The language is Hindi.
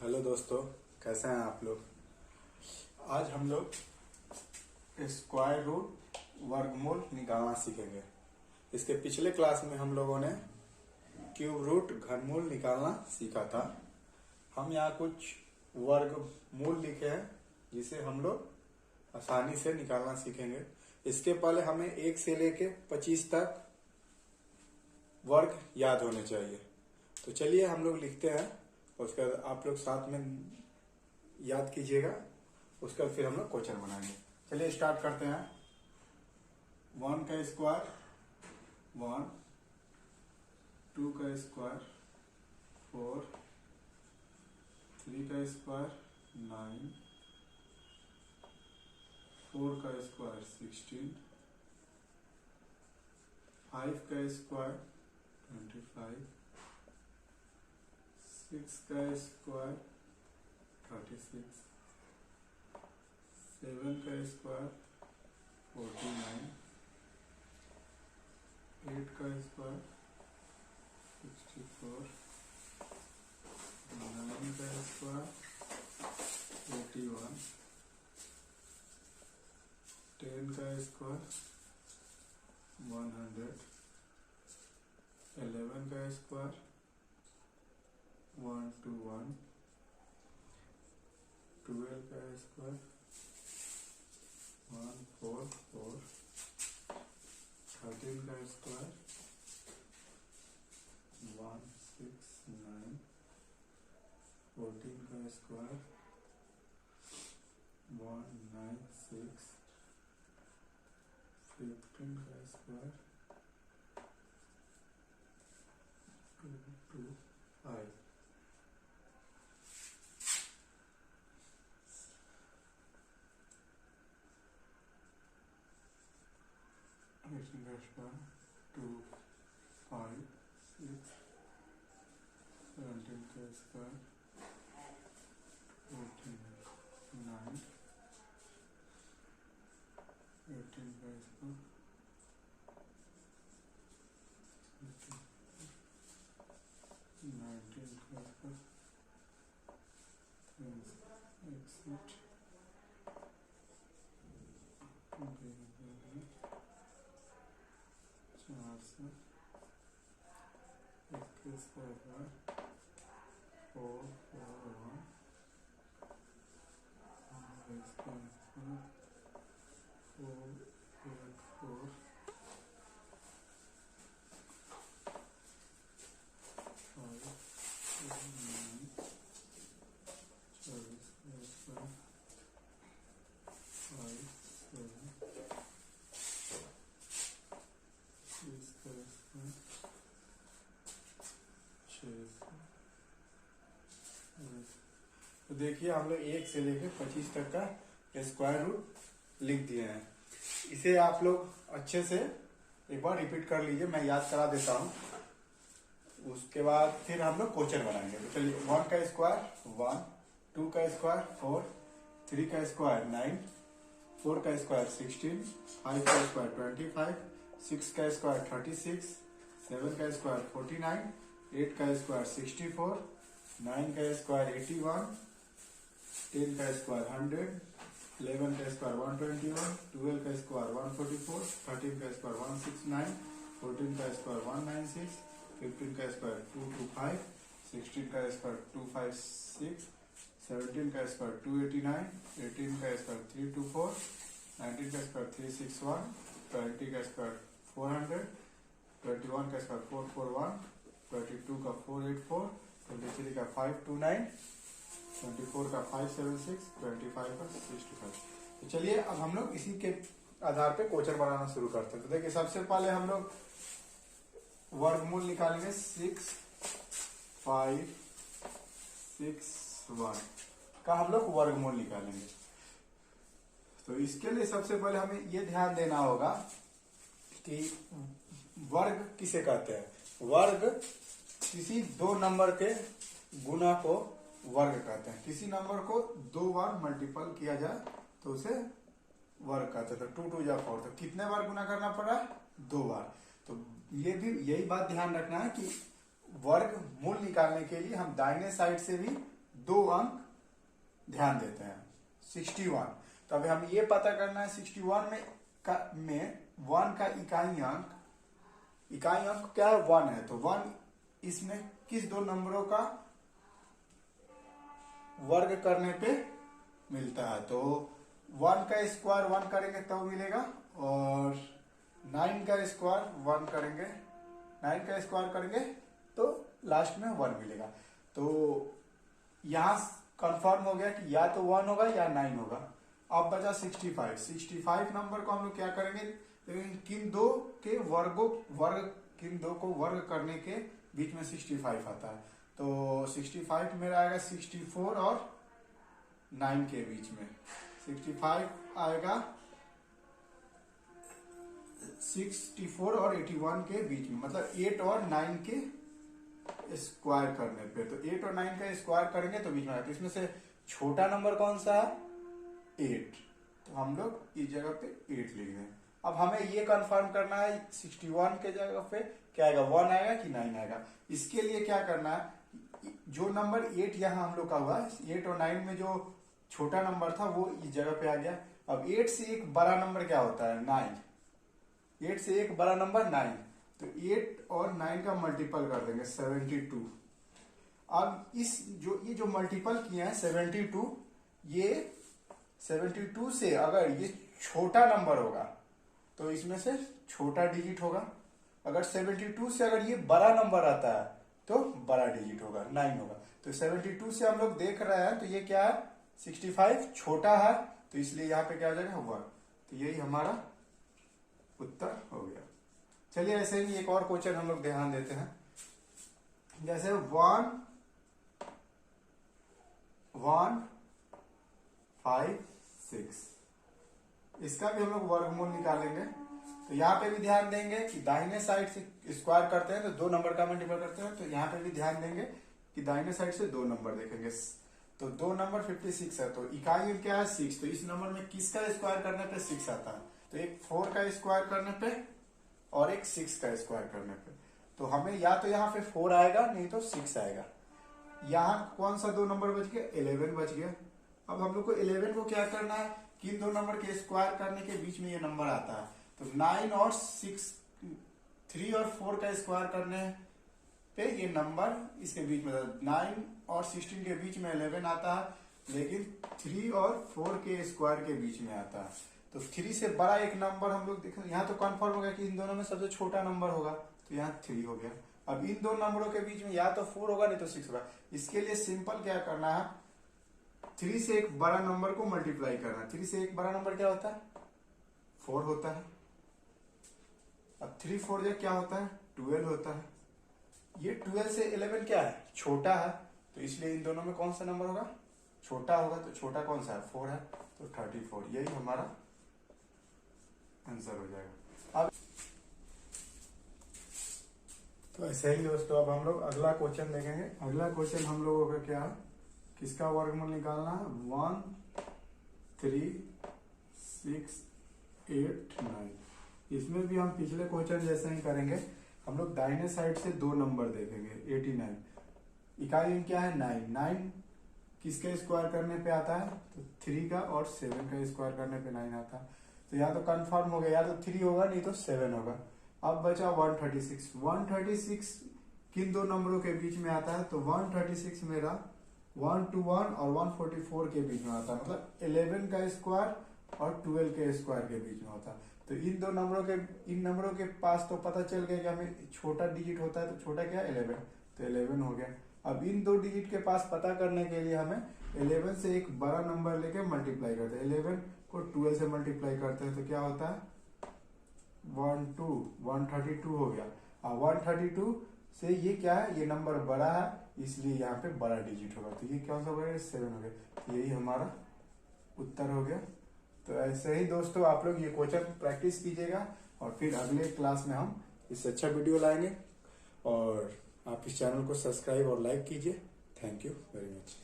हेलो दोस्तों, कैसे हैं आप लोग। आज हम लोग स्क्वायर रूट वर्गमूल निकालना सीखेंगे। इसके पिछले क्लास में हम लोगों ने क्यूब रूट घनमूल निकालना सीखा था। हम यहाँ कुछ वर्गमूल लिखे हैं जिसे हम लोग आसानी से निकालना सीखेंगे। इसके पहले हमें 1 से लेके 25 तक वर्ग याद होने चाहिए। तो चलिए हम लोग लिखते हैं और उसके बाद आप लोग साथ में याद कीजिएगा। उसके बाद फिर हम लोग क्वेश्चन बनाएंगे। चलिए स्टार्ट करते हैं। 1 का स्क्वायर 1, 2 का स्क्वायर 4, 3 का स्क्वायर 9, 4 का स्क्वायर 16, 5 का स्क्वायर 25, 6 का स्क्वायर 36, 7 का स्क्वायर 49, 8 का स्क्वायर 64, 9 का स्क्वायर 81, 10 का स्क्वायर 100, 11 का स्क्वायर 1 to 1, 12 का स्क्वायर 1 4 4, 13 का स्क्वायर 1 6 9, 14 का स्क्वायर 1 9 6, 15 का स्क्वायर 2 2 5। Square 2 5 6, 17 का स्क्वायर 14 9, 18 का स्क्वायर 19 का स्क्वायर 61, 400, इसके स्क्वायर 4 4 1, इसका स्क्वायर 4 8 4, 5 9, 24 का स्क्वायर 5 7, इसका स्क्वायर 6। तो देखिए हम लोग 1 से लेकर 25 तक का स्क्वायर रूट लिख दिए हैं। इसे आप लोग अच्छे से एक बार रिपीट कर लीजिए, मैं याद करा देता हूँ। उसके बाद फिर हम लोग क्वेश्चन बनाएंगे। तो चलिए 1 का स्क्वायर 1, 2 का स्क्वायर 4, 3 का स्क्वायर 9, 4 का स्क्वायर 16, 5 का स्क्वायर 25, 6 का स्क्वायर 36, 7 का स्क्वायर 49, 8 का स्क्वायर 64, 9 का स्क्वायर 81, 10 का स्क्वायर 100, 11 का स्क्वायर 121, 12 का स्क्वायर 144, 13 का स्क्वायर 169, 14 का स्क्वायर 196, 15 का स्क्वायर 225, 16 का स्क्वायर 256, 17 का स्क्वायर 289, 18 का स्क्वायर 324, 19 का स्क्वायर 361, 20 का स्क्वायर 400, 21 का स्क्वायर 441, 22 का 484, 23 का 529, 24 का 576, 25 का 65। तो चलिए अब हम लोग इसी के आधार पे क्वेश्चन बनाना शुरू करते हैं। तो देखिए सबसे पहले हम लोग वर्गमूल निकालेंगे 6 5 6 1 का हम लोग वर्गमूल निकालेंगे। तो इसके लिए सबसे पहले हमें ये ध्यान देना होगा कि वर्ग किसे कहते हैं। वर्ग किसी 2 नंबर के गुना को वर्ग कहते हैं। किसी नंबर को 2 बार मल्टीपल किया जाए तो उसे वर्ग कहते हैं। तो 2 2 या 4, तो कितने बार गुना करना पड़ा? 2 बार। तो ये भी यही बात ध्यान रखना है कि वर्ग मूल निकालने के लिए हम दाहिने साइड से भी 2 अंक ध्यान देते हैं। 61, तो अभी हमें ये पता करना है 61 में 1 का इकाई अंक क्या है, 1 है। तो 1 इसमें किस 2 नंबरों का वर्ग करने पे मिलता है। तो 1 का स्क्वायर 1 करेंगे तब मिलेगा, और 9 का स्क्वायर 1 करेंगे, 9 का स्क्वायर करेंगे तो लास्ट में 1 मिलेगा। तो यहां कंफर्म हो गया कि या तो 1 होगा या 9 होगा। अब बचा 65 नंबर को हम लोग क्या करेंगे, किन दो को वर्ग करने के बीच में 65 आता है। तो 65 मेरा आएगा 64 और 9 के बीच में। 65 आएगा 64 और 81 के बीच में, मतलब 8 और 9 के स्क्वायर करने पे। तो 8 और 9 का स्क्वायर करेंगे तो बीच में आएगा। तो इसमें से छोटा नंबर कौन सा है, 8। तो हम लोग इस जगह पे 8 लिख दें। अब हमें ये कंफर्म करना है 61 के जगह पे क्या आएगा, 1 आएगा कि 9 आएगा। इसके लिए क्या करना है, जो नंबर 8 यहाँ हम लोग का हुआ, 8 और 9 में जो छोटा नंबर था वो इस जगह पे आ गया। अब 8 से एक बड़ा नंबर क्या होता है, 9। 8 से एक बड़ा नंबर 9, तो 8 और 9 का मल्टीपल कर देंगे 72। अब ये जो मल्टीपल किया है 72, ये 72 से अगर ये छोटा नंबर होगा तो इसमें से छोटा डिजिट होगा। अगर 72 से अगर ये बड़ा नंबर आता है तो बड़ा डिजिट होगा, 9 होगा। तो 72 से हम लोग देख रहे हैं तो ये क्या है, 65 छोटा है, तो इसलिए यहाँ पे क्या हो जाएगा, 1। तो यही हमारा उत्तर हो गया। चलिए ऐसे ही एक और क्वेश्चन हम लोग ध्यान देते हैं। जैसे 1 1 5 6, इसका भी हम लोग वर्गमूल निकालेंगे। तो यहाँ पे भी ध्यान देंगे कि दाहिने साइड से स्क्वायर करते हैं तो 2 नंबर का मल्टीपल करते हैं। तो यहाँ पे भी ध्यान देंगे कि दाहिने साइड से 2 नंबर देखेंगे। तो 2 नंबर 56 है, तो इकाई क्या है 6। तो इस नंबर में किसका स्क्वायर करने पे 6 आता है, तो एक 4 का स्क्वायर करने पे और एक 6 का स्क्वायर करने पे। तो हमें या तो यहाँ पे 4 आएगा नहीं तो 6 आएगा। यहाँ कौन सा 2 नंबर बच गया, 11 बच गया। अब हम लोग को 11 को क्या करना है, किन 2 नंबर के स्क्वायर करने के बीच में ये नंबर आता है। तो 9 और 6, 3 और 4 का स्क्वायर करने पे ये नंबर इसके बीच में, 9 और 16 के बीच में 11 आता है, लेकिन 3 और 4 के स्क्वायर के बीच में आता है। तो 3 से बड़ा एक नंबर हम लोग देखें, यहाँ तो कंफर्म हो गया कि इन दोनों में सबसे छोटा नंबर होगा, तो यहाँ 3 हो गया। अब इन 2 नंबरों के बीच में या तो 4 होगा नहीं तो 6 होगा। इसके लिए सिंपल क्या करना है, 3 से एक बड़ा नंबर को मल्टीप्लाई करना है। 3 से एक बड़ा नंबर क्या होता है, 4 होता है। अब 3 4 जो क्या होता है, 12 होता है। ये 12 से 11 क्या है, छोटा है, तो इसलिए इन दोनों में कौन सा नंबर होगा, छोटा होगा। तो छोटा कौन सा है, 4 है, तो 34, यही हमारा आंसर हो जाएगा। अब तो ऐसे ही दोस्तों अब हम लोग अगला क्वेश्चन देखेंगे। अगला क्वेश्चन हम लोगों का क्या है, किसका वर्गमूल निकालना है, 1 3 6 8 9। इसमें भी हम पिछले क्वेश्चन जैसे ही करेंगे। हम लोग दाहिने साइड से 2 नंबर देखेंगे, 89। इकाई क्या है, 9 किसके स्क्वायर करने पे आता है, तो 3 का, और 7 का स्क्वायर करने पे 9 आता है। तो या तो कंफर्म हो गया, या तो 3 होगा नहीं तो 7 होगा। अब बचा 136। 136 किन 2 नंबरों के बीच में आता है, तो 136 मेरा 121 और 144 के बीच में आता है, मतलब 11 का स्क्वायर और 12 के स्क्वायर के बीच में होता है। तो इन नंबरों के पास तो पता चल गया कि हमें छोटा डिजिट होता है, तो छोटा क्या है, 11, तो 11 हो गया। अब इन 2 डिजिट के पास पता करने के लिए हमें 11 से एक बड़ा नंबर लेके मल्टीप्लाई करते हैं। 11 को 12 से मल्टीप्लाई करते हैं तो क्या होता है, 132 हो गया। 132 से ये क्या है, ये नंबर बड़ा है, इसलिए यहाँ पे बड़ा डिजिट होगा। तो ये कौन सा हो गया, 7 हो गया। तो यही हमारा उत्तर हो गया। तो ऐसे ही दोस्तों आप लोग ये क्वेश्चन प्रैक्टिस कीजिएगा, और फिर अगले क्लास में हम इससे अच्छा वीडियो लाएंगे। और आप इस चैनल को सब्सक्राइब और लाइक कीजिए। Thank you very much.